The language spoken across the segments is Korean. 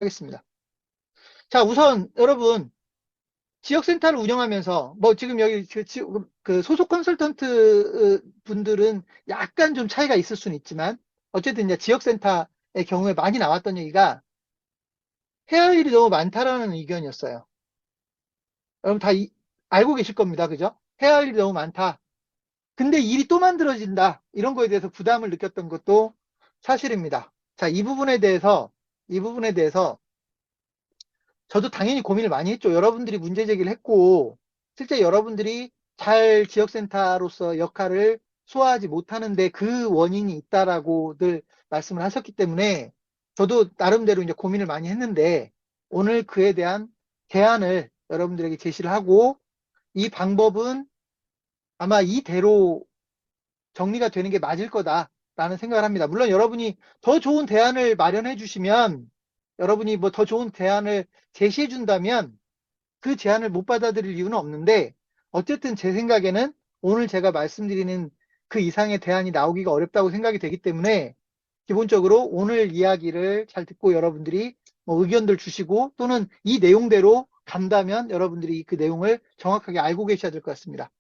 하겠습니다. 자, 우선 여러분 지역센터를 운영하면서 뭐 지금 여기 그 소속 컨설턴트 분들은 약간 좀 차이가 있을 수는 있지만 어쨌든 이제 지역센터의 경우에 많이 나왔던 얘기가 해야 할 일이 너무 많다라는 의견이었어요. 여러분 다 알고 계실 겁니다. 그죠? 해야 할 일이 너무 많다. 근데 일이 또 만들어진다. 이런 거에 대해서 부담을 느꼈던 것도 사실입니다. 자, 이 부분에 대해서 저도 당연히 고민을 많이 했죠. 여러분들이 문제 제기를 했고, 실제 여러분들이 잘 지역센터로서 역할을 소화하지 못하는데 그 원인이 있다라고들 말씀을 하셨기 때문에 저도 나름대로 이제 고민을 많이 했는데 오늘 그에 대한 대안을 여러분들에게 제시를 하고 이 방법은 아마 이대로 정리가 되는 게 맞을 거다라는 생각을 합니다. 물론 여러분이 더 좋은 대안을 마련해 주시면 여러분이 뭐 더 좋은 대안을 제시해 준다면 그 제안을 못 받아들일 이유는 없는데 어쨌든 제 생각에는 오늘 제가 말씀드리는 그 이상의 대안이 나오기가 어렵다고 생각이 되기 때문에 기본적으로 오늘 이야기를 잘 듣고 여러분들이 뭐 의견들 주시고 또는 이 내용대로 간다면 여러분들이 그 내용을 정확하게 알고 계셔야 될 것 같습니다.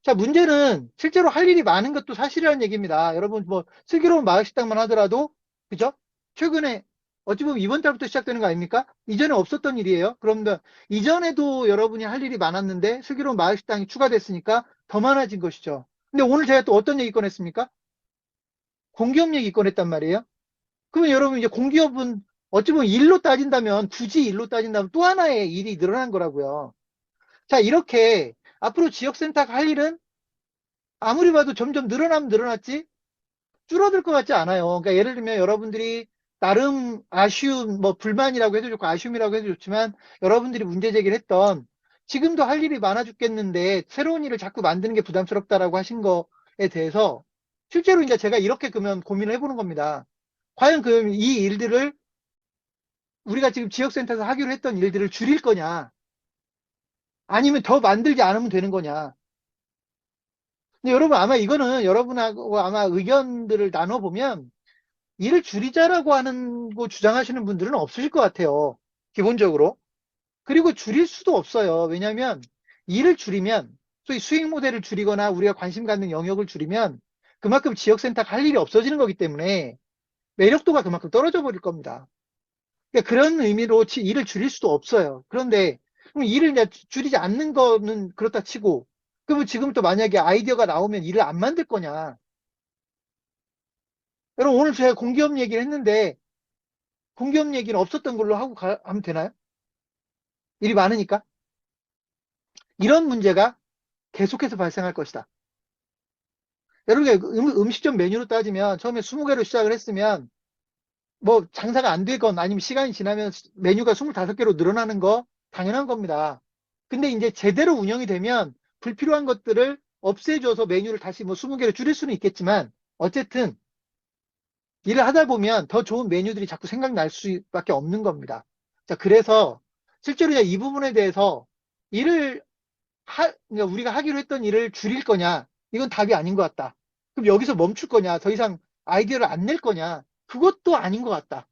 자, 문제는 실제로 할 일이 많은 것도 사실이라는 얘기입니다. 여러분, 뭐, 슬기로운 마을식당만 하더라도, 그죠? 최근에, 어찌 보면 이번 달부터 시작되는 거 아닙니까? 이전에 없었던 일이에요. 그런데, 이전에도 여러분이 할 일이 많았는데, 슬기로운 마을식당이 추가됐으니까 더 많아진 것이죠. 근데 오늘 제가 또 어떤 얘기 꺼냈습니까? 공기업 얘기 꺼냈단 말이에요. 그러면 여러분, 이제 공기업은 어찌 보면 일로 따진다면, 굳이 일로 따진다면 또 하나의 일이 늘어난 거라고요. 자, 이렇게 앞으로 지역센터가 할 일은 아무리 봐도 점점 늘어나면 늘어났지 줄어들 것 같지 않아요. 그러니까 예를 들면 여러분들이 나름 아쉬움, 뭐 불만이라고 해도 좋고 아쉬움이라고 해도 좋지만 여러분들이 문제 제기를 했던 지금도 할 일이 많아 죽겠는데 새로운 일을 자꾸 만드는 게 부담스럽다라고 하신 거에 대해서 실제로 이제 제가 이렇게 그러면 고민을 해보는 겁니다. 과연 그럼 이 일들을 우리가 지금 지역센터에서 하기로 했던 일들을 줄일 거냐 아니면 더 만들지 않으면 되는 거냐. 근데 여러분 아마 이거는 여러분하고 아마 의견들을 나눠보면 일을 줄이자라고 하는 거 주장하시는 분들은 없으실 것 같아요. 기본적으로. 그리고 줄일 수도 없어요. 왜냐하면 일을 줄이면 소위 수익 모델을 줄이거나 우리가 관심 갖는 영역을 줄이면 그만큼 지역센터가 할 일이 없어지는 거기 때문에 매력도가 그만큼 떨어져 버릴 겁니다. 그러니까 그런 의미로 일을 줄일 수도 없어요. 그런데 그럼 일을 이제 줄이지 않는 거는 그렇다 치고 그러면 지금부터 만약에 아이디어가 나오면 일을 안 만들 거냐. 여러분 오늘 제가 공기업 얘기를 했는데 공기업 얘기는 없었던 걸로 하고 하면 되나요? 일이 많으니까. 이런 문제가 계속해서 발생할 것이다. 여러분, 음식점 메뉴로 따지면 처음에 20개로 시작을 했으면 뭐 장사가 안 되건 아니면 시간이 지나면 메뉴가 25개로 늘어나는 거 당연한 겁니다. 근데 이제 제대로 운영이 되면 불필요한 것들을 없애줘서 메뉴를 다시 뭐 20개로 줄일 수는 있겠지만 어쨌든 일을 하다 보면 더 좋은 메뉴들이 자꾸 생각날 수밖에 없는 겁니다. 자, 그래서 실제로 이 부분에 대해서 일을 그러니까 우리가 하기로 했던 일을 줄일 거냐? 이건 답이 아닌 것 같다. 그럼 여기서 멈출 거냐? 더 이상 아이디어를 안 낼 거냐? 그것도 아닌 것 같다.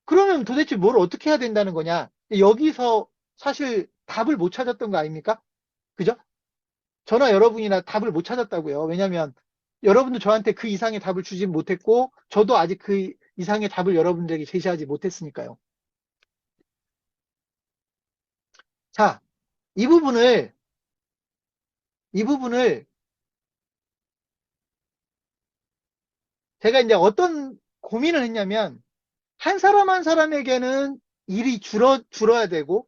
그러면 도대체 뭘 어떻게 해야 된다는 거냐? 여기서 사실 답을 못 찾았던 거 아닙니까? 그죠? 저나 여러분이나 답을 못 찾았다고요. 왜냐하면 여러분도 저한테 그 이상의 답을 주지 못했고, 저도 아직 그 이상의 답을 여러분들에게 제시하지 못했으니까요. 자, 이 부분을, 이 부분을 제가 이제 어떤 고민을 했냐면, 한 사람 한 사람에게는 일이 줄어야 되고,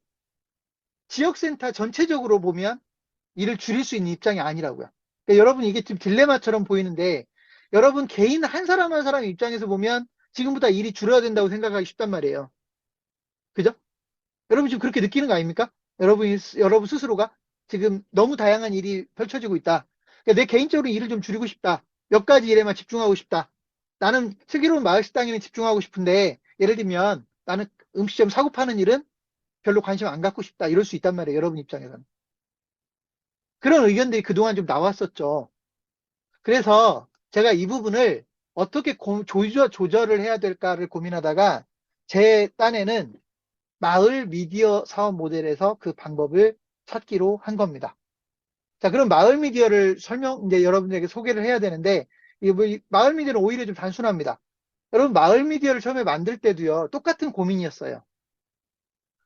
지역센터 전체적으로 보면 일을 줄일 수 있는 입장이 아니라고요. 그러니까 여러분 이게 지금 딜레마처럼 보이는데, 여러분 개인 한 사람 한 사람 입장에서 보면 지금보다 일이 줄어야 된다고 생각하기 쉽단 말이에요. 그죠? 여러분 지금 그렇게 느끼는 거 아닙니까? 여러분 스스로가 지금 너무 다양한 일이 펼쳐지고 있다. 그러니까 내 개인적으로 일을 좀 줄이고 싶다. 몇 가지 일에만 집중하고 싶다. 나는 슬기로운 마을식당에는 집중하고 싶은데, 예를 들면 나는 음식점 사고 파는 일은 별로 관심 안 갖고 싶다. 이럴 수 있단 말이에요. 여러분 입장에서는. 그런 의견들이 그동안 좀 나왔었죠. 그래서 제가 이 부분을 어떻게 조절을 해야 될까를 고민하다가 제 딴에는 마을 미디어 사업 모델에서 그 방법을 찾기로 한 겁니다. 자, 그럼 마을 미디어를 이제 여러분들에게 소개를 해야 되는데, 마을 미디어는 오히려 좀 단순합니다. 여러분, 마을 미디어를 처음에 만들 때도요, 똑같은 고민이었어요.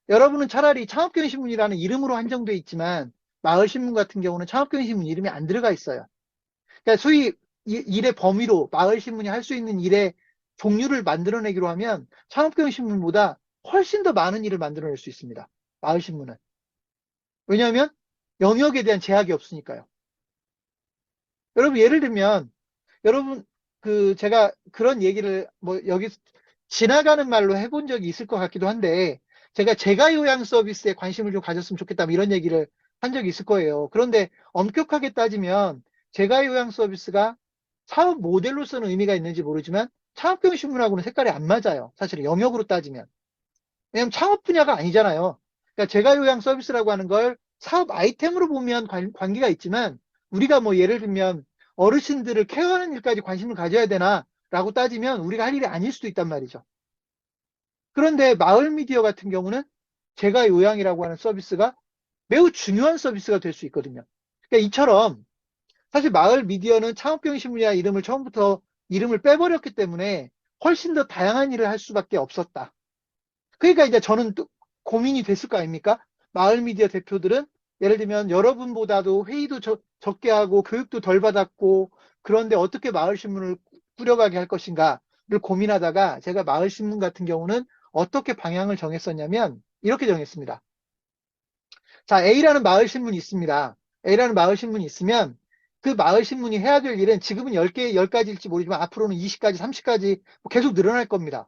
여러분은 차라리 창업경신문이라는 이름으로 한정되어 있지만, 마을신문 같은 경우는 창업경신문 이름이 안 들어가 있어요. 그러니까 소위 일의 범위로 마을신문이 할 수 있는 일의 종류를 만들어내기로 하면, 창업경신문보다 훨씬 더 많은 일을 만들어낼 수 있습니다. 마을신문은. 왜냐하면 영역에 대한 제약이 없으니까요. 여러분, 예를 들면, 여러분, 제가 그런 얘기를 여기 지나가는 말로 해본 적이 있을 것 같기도 한데, 제가 요양 서비스에 관심을 좀 가졌으면 좋겠다, 이런 얘기를 한 적이 있을 거예요. 그런데 엄격하게 따지면, 제가 요양 서비스가 사업 모델로서는 의미가 있는지 모르지만, 창업경신문하고는 색깔이 안 맞아요. 사실은 영역으로 따지면. 왜냐면 창업 분야가 아니잖아요. 그러니까 제가 요양 서비스라고 하는 걸 사업 아이템으로 보면 관계가 있지만, 우리가 예를 들면 어르신들을 케어하는 일까지 관심을 가져야 되나 라고 따지면 우리가 할 일이 아닐 수도 있단 말이죠. 그런데 마을 미디어 같은 경우는 제가 요양이라고 하는 서비스가 매우 중요한 서비스가 될 수 있거든요. 그러니까 이처럼 사실 마을 미디어는 창업경신문이야 이름을 처음부터 이름을 빼버렸기 때문에 훨씬 더 다양한 일을 할 수밖에 없었다. 그러니까 이제 저는 또 고민이 됐을 거 아닙니까? 마을 미디어 대표들은 예를 들면 여러분보다도 회의도 적게 하고 교육도 덜 받았고, 그런데 어떻게 마을 신문을 꾸려가게 할 것인가를 고민하다가 제가 마을 신문 같은 경우는 어떻게 방향을 정했었냐면 이렇게 정했습니다. 자, A라는 마을 신문이 있습니다. A라는 마을 신문이 있으면 그 마을 신문이 해야 될 일은 지금은 10개, 10가지일지 모르지만 앞으로는 20가지, 30가지 계속 늘어날 겁니다.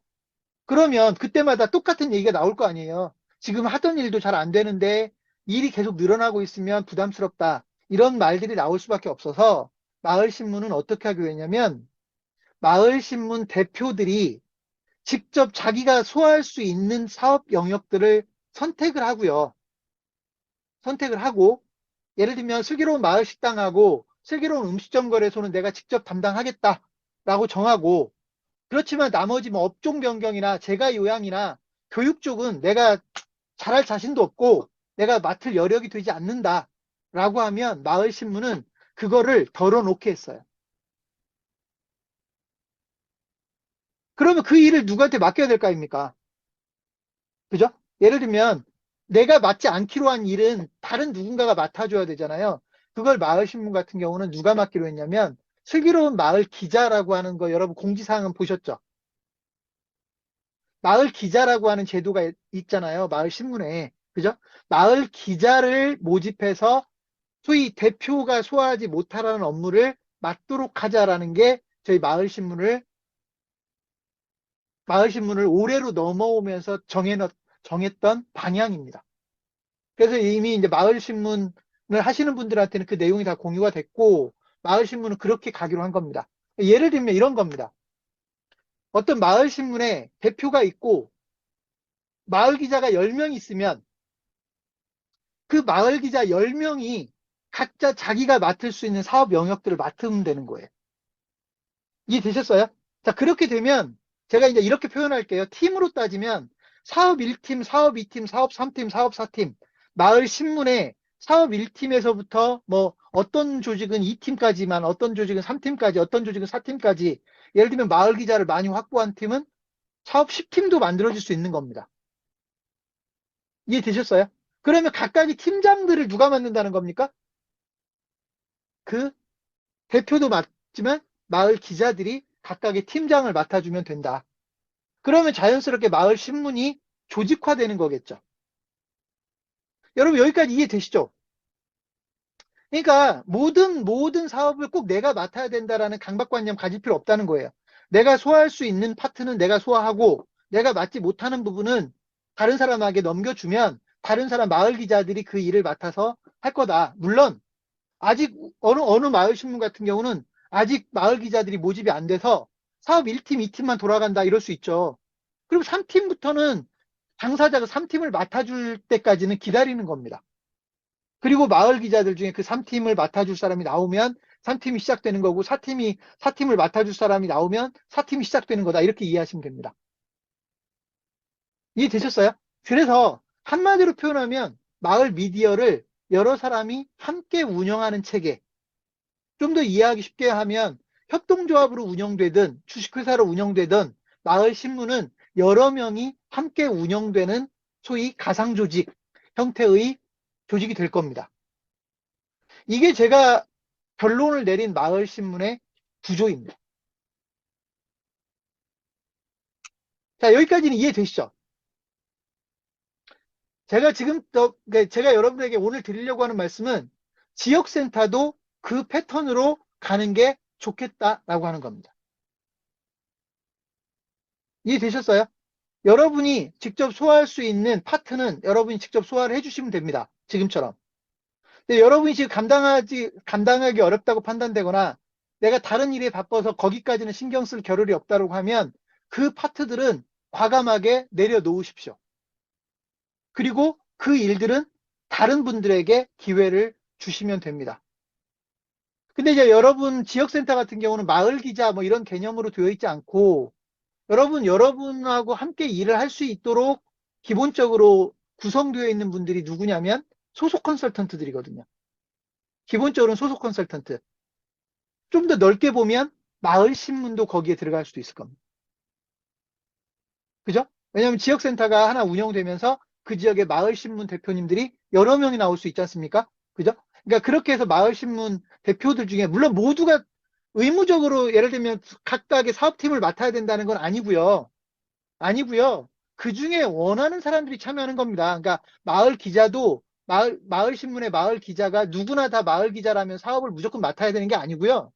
그러면 그때마다 똑같은 얘기가 나올 거 아니에요. 지금 하던 일도 잘 안 되는데 일이 계속 늘어나고 있으면 부담스럽다. 이런 말들이 나올 수밖에 없어서 마을신문은 어떻게 하기로 했냐면 마을신문 대표들이 직접 자기가 소화할 수 있는 사업 영역들을 선택을 하고요. 선택을 하고 예를 들면 슬기로운 마을식당하고 슬기로운 음식점 거래소는 내가 직접 담당하겠다라고 정하고, 그렇지만 나머지 업종 변경이나 재가 요양이나 교육 쪽은 내가 잘할 자신도 없고 내가 맡을 여력이 되지 않는다 라고 하면 마을신문은 그거를 덜어놓게 했어요. 그러면 그 일을 누구한테 맡겨야 될 거 아닙니까? 그죠? 예를 들면 내가 맡지 않기로 한 일은 다른 누군가가 맡아줘야 되잖아요. 그걸 마을신문 같은 경우는 누가 맡기로 했냐면 슬기로운 마을 기자라고 하는 거, 여러분 공지사항은 보셨죠? 마을 기자라고 하는 제도가 있잖아요. 마을 신문에. 그죠? 마을 기자를 모집해서 소위 대표가 소화하지 못하라는 업무를 맡도록 하자라는 게 저희 마을 신문을 올해로 넘어오면서 정했던 방향입니다. 그래서 이미 이제 마을 신문을 하시는 분들한테는 그 내용이 다 공유가 됐고, 마을 신문은 그렇게 가기로 한 겁니다. 예를 들면 이런 겁니다. 어떤 마을 신문에 대표가 있고 마을 기자가 10명 있으면 그 마을 기자 10명이 각자 자기가 맡을 수 있는 사업 영역들을 맡으면 되는 거예요. 이해되셨어요? 자, 그렇게 되면 제가 이제 이렇게 표현할게요. 팀으로 따지면 사업 1팀, 사업 2팀, 사업 3팀, 사업 4팀, 마을 신문에 사업 1팀에서부터 어떤 조직은 2팀까지만, 어떤 조직은 3팀까지, 어떤 조직은 4팀까지, 예를 들면 마을 기자를 많이 확보한 팀은 사업 10팀도 만들어질 수 있는 겁니다. 이해되셨어요? 그러면 각각의 팀장들을 누가 맡는다는 겁니까? 그 대표도 맡지만 마을 기자들이 각각의 팀장을 맡아주면 된다. 그러면 자연스럽게 마을 신문이 조직화되는 거겠죠. 여러분 여기까지 이해되시죠? 그러니까 모든 사업을 꼭 내가 맡아야 된다라는 강박관념 가질 필요 없다는 거예요. 내가 소화할 수 있는 파트는 내가 소화하고 내가 맡지 못하는 부분은 다른 사람에게 넘겨주면 다른 사람 마을 기자들이 그 일을 맡아서 할 거다. 물론 아직 어느 마을 신문 같은 경우는 아직 마을 기자들이 모집이 안 돼서 사업 1팀, 2팀만 돌아간다 이럴 수 있죠. 그럼 3팀부터는 당사자가 3팀을 맡아줄 때까지는 기다리는 겁니다. 그리고 마을 기자들 중에 그 3팀을 맡아줄 사람이 나오면 3팀이 시작되는 거고 4팀을 맡아줄 사람이 나오면 4팀이 시작되는 거다. 이렇게 이해하시면 됩니다. 이해되셨어요? 그래서 한마디로 표현하면 마을 미디어를 여러 사람이 함께 운영하는 체계. 좀 더 이해하기 쉽게 하면 협동조합으로 운영되든 주식회사로 운영되든 마을 신문은 여러 명이 함께 운영되는 소위 가상조직 형태의 조직이 될 겁니다. 이게 제가 결론을 내린 마을 신문의 구조입니다. 자, 여기까지는 이해되시죠? 제가 지금 그러니까 제가 여러분에게 오늘 드리려고 하는 말씀은 지역센터도 그 패턴으로 가는 게 좋겠다라고 하는 겁니다. 이해되셨어요? 여러분이 직접 소화할 수 있는 파트는 여러분이 직접 소화를 해주시면 됩니다. 지금처럼. 근데 여러분이 지금 감당하기 어렵다고 판단되거나 내가 다른 일에 바빠서 거기까지는 신경 쓸 겨를이 없다고 하면 그 파트들은 과감하게 내려놓으십시오. 그리고 그 일들은 다른 분들에게 기회를 주시면 됩니다. 근데 이제 여러분 지역센터 같은 경우는 마을 기자 뭐 이런 개념으로 되어 있지 않고 여러분하고 함께 일을 할 수 있도록 기본적으로 구성되어 있는 분들이 누구냐면 소속 컨설턴트들이거든요. 기본적으로는 소속 컨설턴트. 좀 더 넓게 보면 마을 신문도 거기에 들어갈 수도 있을 겁니다. 그죠? 왜냐하면 지역센터가 하나 운영되면서 그 지역의 마을신문 대표님들이 여러 명이 나올 수 있지 않습니까? 그죠? 그러니까 그렇게 해서 마을신문 대표들 중에 물론 모두가 의무적으로 예를 들면 각각의 사업팀을 맡아야 된다는 건 아니고요. 아니고요. 그 중에 원하는 사람들이 참여하는 겁니다. 그러니까 마을 기자도 마을 신문의 마을 기자가 누구나 다 마을 기자라면 사업을 무조건 맡아야 되는 게 아니고요.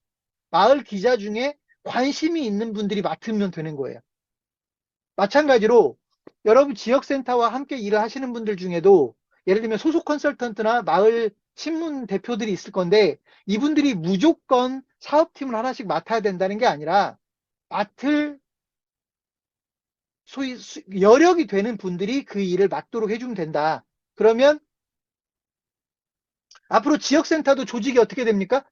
마을 기자 중에 관심이 있는 분들이 맡으면 되는 거예요. 마찬가지로 여러분 지역센터와 함께 일을 하시는 분들 중에도 예를 들면 소속 컨설턴트나 마을 신문 대표들이 있을 건데 이분들이 무조건 사업팀을 하나씩 맡아야 된다는 게 아니라 맡을 소위 여력이 되는 분들이 그 일을 맡도록 해주면 된다. 그러면 앞으로 지역센터도 조직이 어떻게 됩니까?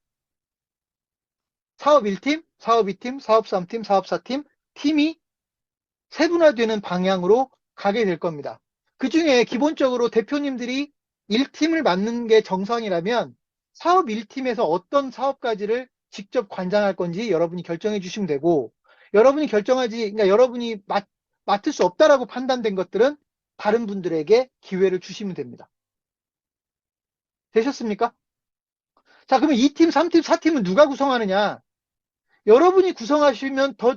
사업 1팀, 사업 2팀, 사업 3팀, 사업 4팀, 팀이 세분화되는 방향으로 가게 될 겁니다. 그 중에 기본적으로 대표님들이 1팀을 맡는 게 정상이라면 사업 1팀에서 어떤 사업까지를 직접 관장할 건지 여러분이 결정해 주시면 되고 여러분이 그러니까 여러분이 맡을 수 없다라고 판단된 것들은 다른 분들에게 기회를 주시면 됩니다. 되셨습니까? 자, 그러면 2팀, 3팀, 4팀은 누가 구성하느냐? 여러분이 구성하시면 더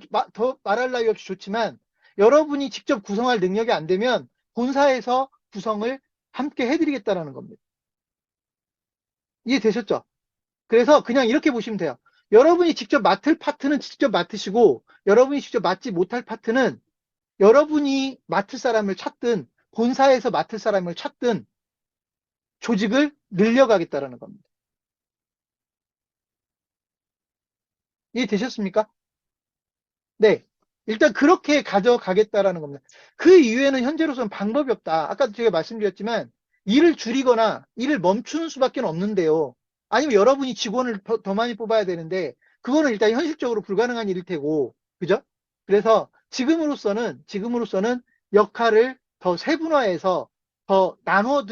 말할 나위 없이 좋지만 여러분이 직접 구성할 능력이 안 되면 본사에서 구성을 함께 해드리겠다라는 겁니다. 이해되셨죠? 그래서 그냥 이렇게 보시면 돼요. 여러분이 직접 맡을 파트는 직접 맡으시고 여러분이 직접 맡지 못할 파트는 여러분이 맡을 사람을 찾든 본사에서 맡을 사람을 찾든 조직을 늘려가겠다라는 겁니다. 이해되셨습니까? 네. 일단 그렇게 가져가겠다라는 겁니다. 그 이후에는 현재로서는 방법이 없다. 아까도 제가 말씀드렸지만 일을 줄이거나 일을 멈추는 수밖에 없는데요. 아니면 여러분이 직원을 더 많이 뽑아야 되는데 그거는 일단 현실적으로 불가능한 일일 테고. 그죠? 그래서 지금으로서는 역할을 더 세분화해서 더 나눠서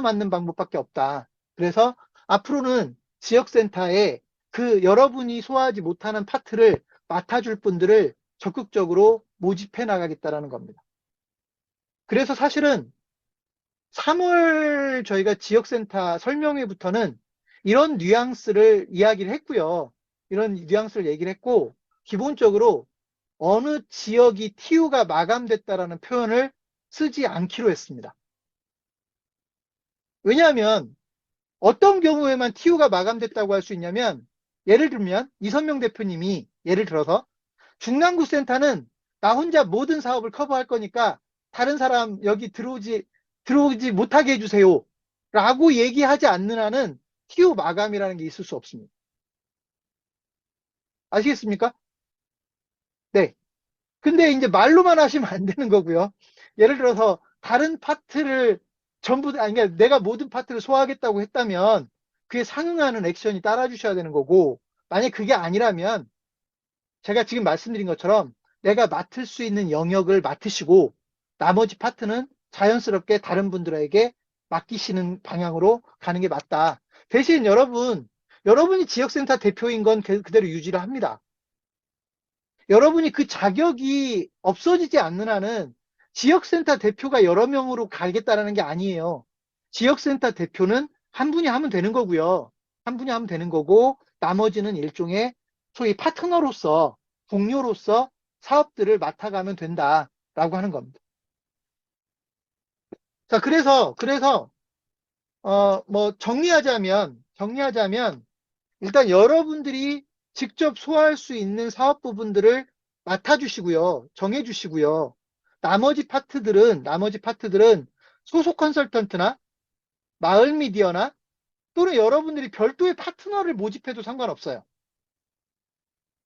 맞는 방법밖에 없다. 그래서 앞으로는 지역센터에 그 여러분이 소화하지 못하는 파트를 맡아줄 분들을 적극적으로 모집해 나가겠다라는 겁니다. 그래서 사실은 3월 저희가 지역센터 설명회부터는 이런 뉘앙스를 이야기를 했고요. 이런 뉘앙스를 얘기를 했고 기본적으로 어느 지역이 TU가 마감됐다라는 표현을 쓰지 않기로 했습니다. 왜냐하면 어떤 경우에만 TU가 마감됐다고 할 수 있냐면 예를 들면 이선명 대표님이 예를 들어서 중랑구 센터는 나 혼자 모든 사업을 커버할 거니까 다른 사람 여기 들어오지 못하게 해주세요. 라고 얘기하지 않는 한은 TU 마감이라는 게 있을 수 없습니다. 아시겠습니까? 네. 근데 이제 말로만 하시면 안 되는 거고요. 예를 들어서 다른 파트를 아니, 그러니까 내가 모든 파트를 소화하겠다고 했다면 그에 상응하는 액션이 따라 주셔야 되는 거고 만약 그게 아니라면 제가 지금 말씀드린 것처럼 내가 맡을 수 있는 영역을 맡으시고 나머지 파트는 자연스럽게 다른 분들에게 맡기시는 방향으로 가는 게 맞다. 대신 여러분이 지역센터 대표인 건 그대로 유지를 합니다. 여러분이 그 자격이 없어지지 않는 한은 지역센터 대표가 여러 명으로 가겠다라는 게 아니에요. 지역센터 대표는 한 분이 하면 되는 거고요. 한 분이 하면 되는 거고, 나머지는 일종의 소위 파트너로서, 동료로서 사업들을 맡아가면 된다라고 하는 겁니다. 자, 뭐, 정리하자면, 일단 여러분들이 직접 소화할 수 있는 사업 부분들을 맡아주시고요. 정해주시고요. 나머지 파트들은 소속 컨설턴트나 마을 미디어나 또는 여러분들이 별도의 파트너를 모집해도 상관없어요.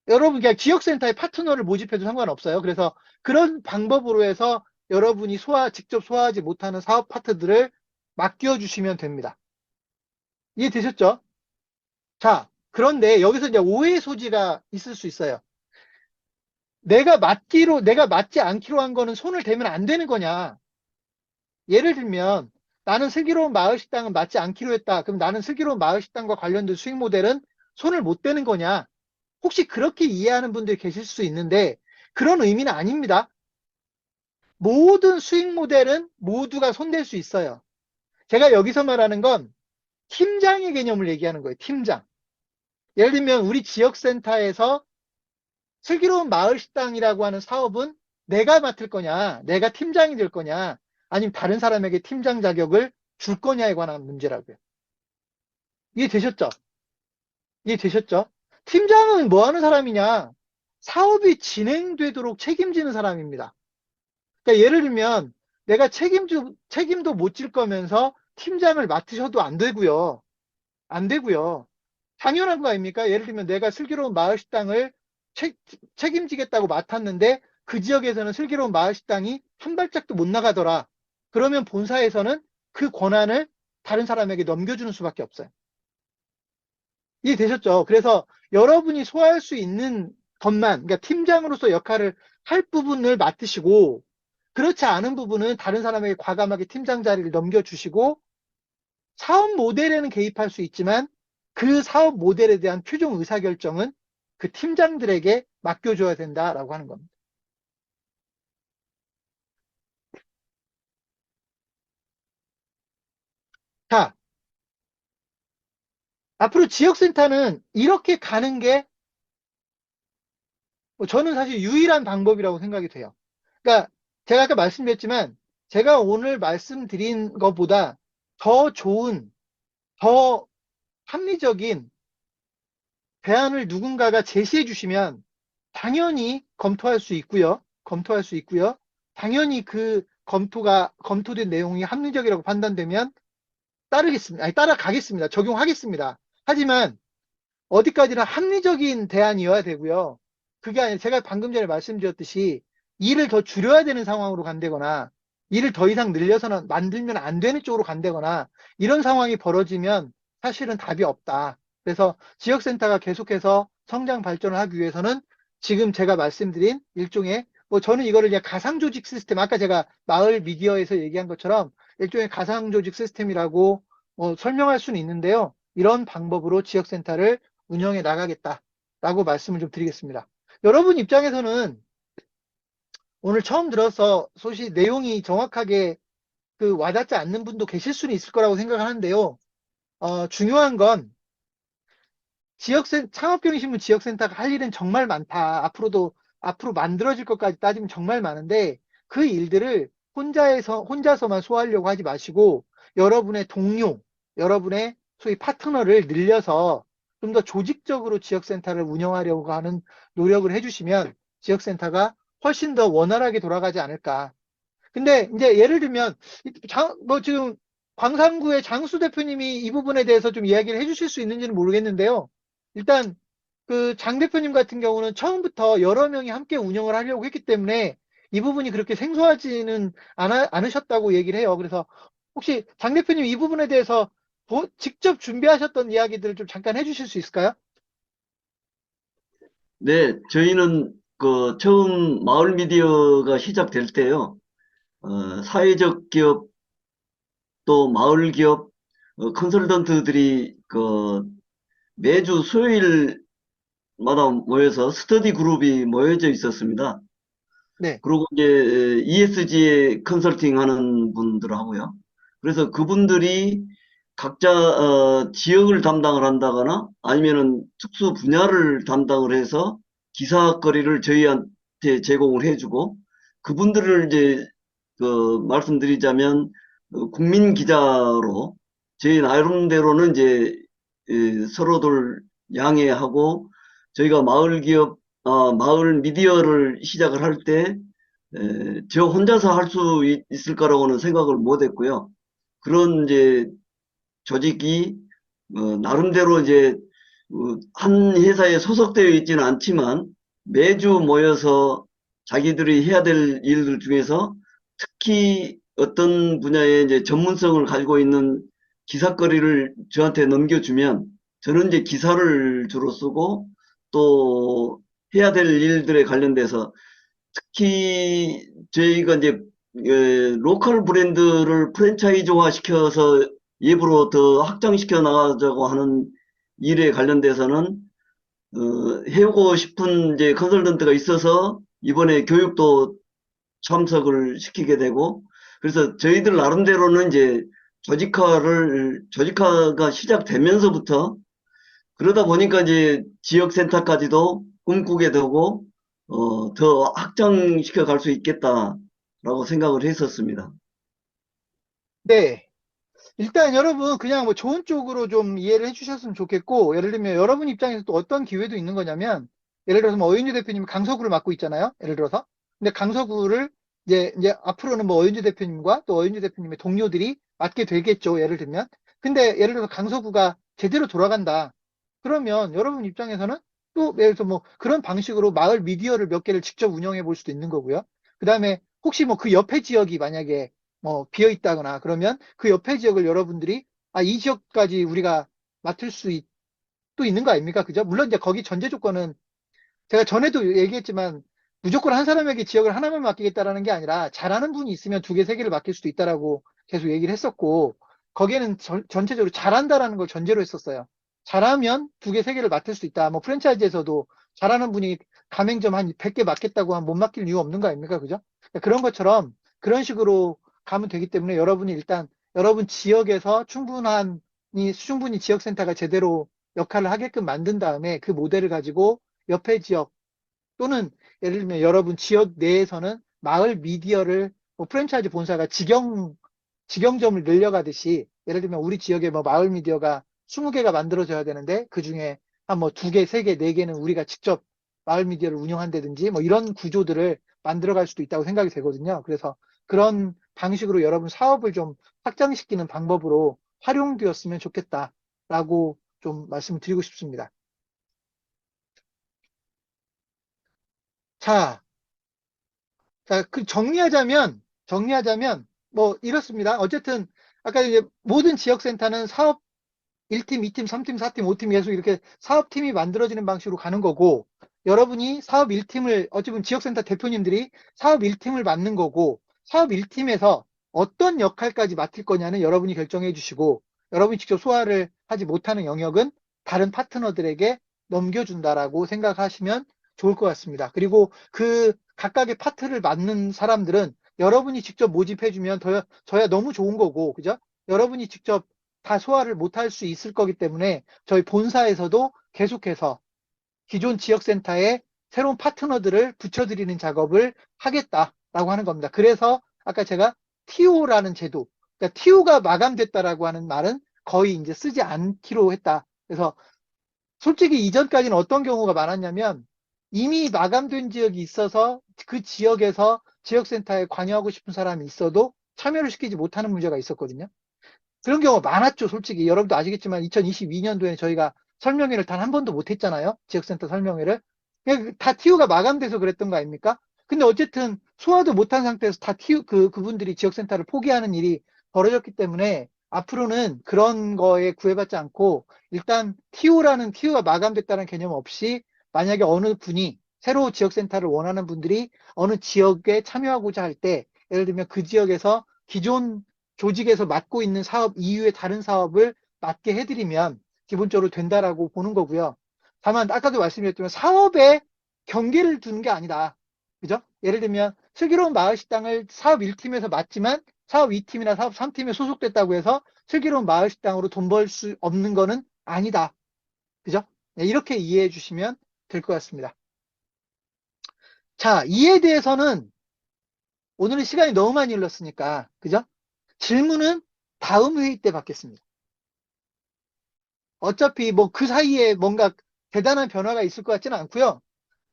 여러분 그냥 지역센터의 파트너를 모집해도 상관없어요. 그래서 그런 방법으로 해서 여러분이 직접 소화하지 못하는 사업 파트들을 맡겨주시면 됩니다. 이해되셨죠? 자, 그런데 여기서 이제 오해 소지가 있을 수 있어요. 내가 맞지 않기로 한 거는 손을 대면 안 되는 거냐? 예를 들면, 나는 슬기로운 마을식당은 맞지 않기로 했다. 그럼 나는 슬기로운 마을식당과 관련된 수익 모델은 손을 못 대는 거냐? 혹시 그렇게 이해하는 분들이 계실 수 있는데, 그런 의미는 아닙니다. 모든 수익 모델은 모두가 손댈 수 있어요. 제가 여기서 말하는 건 팀장의 개념을 얘기하는 거예요. 팀장. 예를 들면, 우리 지역센터에서 슬기로운 마을식당이라고 하는 사업은 내가 맡을 거냐, 내가 팀장이 될 거냐, 아니면 다른 사람에게 팀장 자격을 줄 거냐에 관한 문제라고요. 이해되셨죠? 이해되셨죠? 팀장은 뭐 하는 사람이냐? 사업이 진행되도록 책임지는 사람입니다. 그러니까 예를 들면 내가 책임도 못 질 거면서 팀장을 맡으셔도 안 되고요. 안 되고요. 당연한 거 아닙니까? 예를 들면 내가 슬기로운 마을식당을 책임지겠다고 맡았는데 그 지역에서는 슬기로운 마을식당이 한 발짝도 못 나가더라. 그러면 본사에서는 그 권한을 다른 사람에게 넘겨주는 수밖에 없어요. 이해되셨죠? 그래서 여러분이 소화할 수 있는 것만, 그러니까 팀장으로서 역할을 할 부분을 맡으시고, 그렇지 않은 부분은 다른 사람에게 과감하게 팀장 자리를 넘겨주시고, 사업 모델에는 개입할 수 있지만 그 사업 모델에 대한 최종 의사결정은 그 팀장들에게 맡겨줘야 된다라고 하는 겁니다. 자, 앞으로 지역센터는 이렇게 가는 게 저는 사실 유일한 방법이라고 생각이 돼요. 그러니까 제가 아까 말씀드렸지만 제가 오늘 말씀드린 것보다 더 좋은, 더 합리적인 대안을 누군가가 제시해 주시면 당연히 검토할 수 있고요. 검토할 수 있고요. 당연히 그 검토된 내용이 합리적이라고 판단되면 따르겠습니다. 아니, 따라가겠습니다. 적용하겠습니다. 하지만 어디까지나 합리적인 대안이어야 되고요. 그게 아니라 제가 방금 전에 말씀드렸듯이 일을 더 줄여야 되는 상황으로 간다거나 일을 더 이상 늘려서는 만들면 안 되는 쪽으로 간다거나 이런 상황이 벌어지면 사실은 답이 없다. 그래서 지역센터가 계속해서 성장 발전을 하기 위해서는 지금 제가 말씀드린 일종의 뭐 저는 이거를 그냥 가상조직 시스템 아까 제가 마을 미디어에서 얘기한 것처럼 일종의 가상조직 시스템이라고 설명할 수는 있는데요. 이런 방법으로 지역센터를 운영해 나가겠다라고 말씀을 좀 드리겠습니다. 여러분 입장에서는 오늘 처음 들어서 소식 내용이 정확하게 그 와닿지 않는 분도 계실 수는 있을 거라고 생각하는데요. 중요한 건 창업경영신문 지역센터가 할 일은 정말 많다. 앞으로 만들어질 것까지 따지면 정말 많은데 그 일들을 혼자서만 소화하려고 하지 마시고 여러분의 동료, 여러분의 소위 파트너를 늘려서 좀 더 조직적으로 지역센터를 운영하려고 하는 노력을 해주시면 지역센터가 훨씬 더 원활하게 돌아가지 않을까. 근데 이제 예를 들면 뭐 지금 광산구의 장수 대표님이 이 부분에 대해서 좀 이야기를 해주실 수 있는지는 모르겠는데요. 일단 그 장 대표님 같은 경우는 처음부터 여러 명이 함께 운영을 하려고 했기 때문에 이 부분이 그렇게 생소하지는 않으셨다고 얘기를 해요. 그래서 혹시 장 대표님 이 부분에 대해서 직접 준비하셨던 이야기들을 좀 잠깐 해주실 수 있을까요? 네, 저희는 처음 마을 미디어가 시작될 때요, 사회적 기업 또 마을 기업 컨설턴트들이 매주 수요일마다 모여서 스터디 그룹이 모여져 있었습니다. 네, 그리고 이제 ESG 컨설팅 하는 분들하고요. 그래서 그분들이 각자 지역을 담당을 한다거나 아니면은 특수 분야를 담당을 해서 기사거리를 저희한테 제공을 해주고 그분들을 이제 말씀드리자면 국민 기자로 저희 나름대로는 이제 서로들 양해하고 저희가 마을 기업 마을 미디어를 시작을 할때 저 혼자서 할 수 있을 거라고는 생각을 못 했고요. 그런 이제 조직이 나름대로 이제 한 회사에 소속되어 있지는 않지만 매주 모여서 자기들이 해야 될 일들 중에서 특히 어떤 분야에 이제 전문성을 가지고 있는 기사거리를 저한테 넘겨주면 저는 이제 기사를 주로 쓰고 또 해야 될 일들에 관련돼서 특히 저희가 이제 로컬 브랜드를 프랜차이즈화 시켜서 일부러 더 확장시켜 나가자고 하는 일에 관련돼서는 해오고 싶은 이제 컨설턴트가 있어서 이번에 교육도 참석을 시키게 되고 그래서 저희들 나름대로는 이제 조직화가 시작되면서부터 그러다 보니까 이제 지역센터까지도 꿈꾸게 되고, 더 확장시켜 갈 수 있겠다라고 생각을 했었습니다. 네. 일단 여러분 그냥 뭐 좋은 쪽으로 좀 이해를 해주셨으면 좋겠고 예를 들면 여러분 입장에서 또 어떤 기회도 있는 거냐면 예를 들어서 뭐 어윤주 대표님이 강서구를 맡고 있잖아요. 예를 들어서 근데 강서구를 이제 앞으로는 뭐 어윤주 대표님과 또 어윤주 대표님의 동료들이 맡게 되겠죠. 예를 들면 근데 예를 들어서 강서구가 제대로 돌아간다. 그러면 여러분 입장에서는 또 예를 들어서 뭐 그런 방식으로 마을 미디어를 몇 개를 직접 운영해 볼 수도 있는 거고요. 그다음에 혹시 뭐 그 옆에 지역이 만약에 뭐 비어 있다거나 그러면 그 옆에 지역을 여러분들이 이 지역까지 우리가 맡을 수 또 있는 거 아닙니까? 그죠? 물론 이제 거기 전제 조건은 제가 전에도 얘기했지만 무조건 한 사람에게 지역을 하나만 맡기겠다라는 게 아니라 잘하는 분이 있으면 두 개, 세 개를 맡길 수도 있다라고 계속 얘기를 했었고 거기에는 전체적으로 잘한다라는 걸 전제로 했었어요. 잘하면 두 개, 세 개를 맡을 수 있다. 뭐 프랜차이즈에서도 잘하는 분이 가맹점 한 100개 맡겠다고 하면 못 맡길 이유 없는 거 아닙니까? 그죠? 그러니까 그런 것처럼 그런 식으로 가면 되기 때문에 여러분이 일단 여러분 지역에서 충분히 지역센터가 제대로 역할을 하게끔 만든 다음에 그 모델을 가지고 옆에 지역 또는 예를 들면 여러분 지역 내에서는 마을 미디어를 뭐 프랜차이즈 본사가 직영점을 늘려가듯이 예를 들면 우리 지역에 뭐 마을 미디어가 20개가 만들어져야 되는데 그 중에 한 뭐 2개, 3개, 4개는 우리가 직접 마을 미디어를 운영한다든지 뭐 이런 구조들을 만들어갈 수도 있다고 생각이 되거든요. 그래서 그런 방식으로 여러분 사업을 좀 확장시키는 방법으로 활용되었으면 좋겠다라고 좀 말씀을 드리고 싶습니다. 자, 자, 정리하자면, 뭐, 이렇습니다. 어쨌든, 아까 이제 모든 지역센터는 사업 1팀, 2팀, 3팀, 4팀, 5팀 계속 이렇게 사업팀이 만들어지는 방식으로 가는 거고, 여러분이 사업 1팀을, 어찌 보면 지역센터 대표님들이 사업 1팀을 맡는 거고, 사업 1팀에서 어떤 역할까지 맡을 거냐는 여러분이 결정해 주시고, 여러분이 직접 소화를 하지 못하는 영역은 다른 파트너들에게 넘겨준다라고 생각하시면 좋을 것 같습니다. 그리고 그 각각의 파트를 맡는 사람들은 여러분이 직접 모집해주면 저야 너무 좋은 거고, 그죠? 여러분이 직접 다 소화를 못할 수 있을 거기 때문에 저희 본사에서도 계속해서 기존 지역센터에 새로운 파트너들을 붙여드리는 작업을 하겠다라고 하는 겁니다. 그래서 아까 제가 TO라는 제도, 그러니까 TO가 마감됐다라고 하는 말은 거의 이제 쓰지 않기로 했다. 그래서 솔직히 이전까지는 어떤 경우가 많았냐면 이미 마감된 지역이 있어서 그 지역에서 지역센터에 관여하고 싶은 사람이 있어도 참여를 시키지 못하는 문제가 있었거든요. 그런 경우가 많았죠, 솔직히. 여러분도 아시겠지만 2022년도에 저희가 설명회를 단 한 번도 못 했잖아요. 지역센터 설명회를. 그냥 다 TU가 마감돼서 그랬던 거 아닙니까? 근데 어쨌든 소화도 못한 상태에서 다 TU, 그분들이 지역센터를 포기하는 일이 벌어졌기 때문에 앞으로는 그런 거에 구애받지 않고 일단 TU가 마감됐다는 개념 없이 만약에 어느 분이 새로 지역센터를 원하는 분들이 어느 지역에 참여하고자 할 때, 예를 들면 그 지역에서 기존 조직에서 맡고 있는 사업 이외의 다른 사업을 맡게 해드리면 기본적으로 된다라고 보는 거고요. 다만 아까도 말씀드렸지만 사업에 경계를 두는 게 아니다. 그죠? 예를 들면 슬기로운 마을식당을 사업 1팀에서 맡지만 사업 2팀이나 사업 3팀에 소속됐다고 해서 슬기로운 마을식당으로 돈 벌 수 없는 거는 아니다. 그죠? 네, 이렇게 이해해 주시면 될 것 같습니다. 자, 이에 대해서는 오늘은 시간이 너무 많이 흘렀으니까, 그죠? 질문은 다음 회의 때 받겠습니다. 어차피 뭐 그 사이에 뭔가 대단한 변화가 있을 것 같지는 않고요.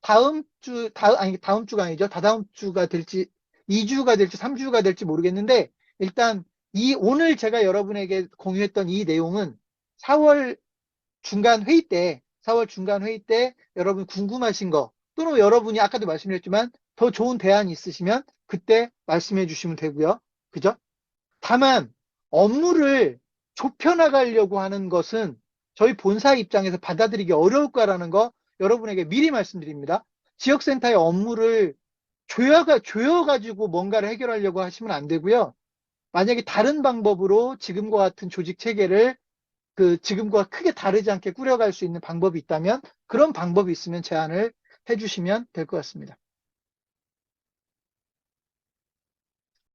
다음 주가 아니죠. 다다음 주가 될지, 2주가 될지, 3주가 될지 모르겠는데, 일단 오늘 제가 여러분에게 공유했던 이 내용은 4월 4월 중간 회의 때 여러분 궁금하신 거, 또는 여러분이 아까도 말씀드렸지만 더 좋은 대안이 있으시면 그때 말씀해 주시면 되고요. 그죠? 다만 업무를 좁혀나가려고 하는 것은 저희 본사 입장에서 받아들이기 어려울 거라는 거 여러분에게 미리 말씀드립니다. 지역센터의 업무를 조여가지고 뭔가를 해결하려고 하시면 안 되고요. 만약에 다른 방법으로 지금과 같은 조직 체계를 지금과 크게 다르지 않게 꾸려갈 수 있는 방법이 있다면 그런 방법이 있으면 제안을 해주시면 될 것 같습니다.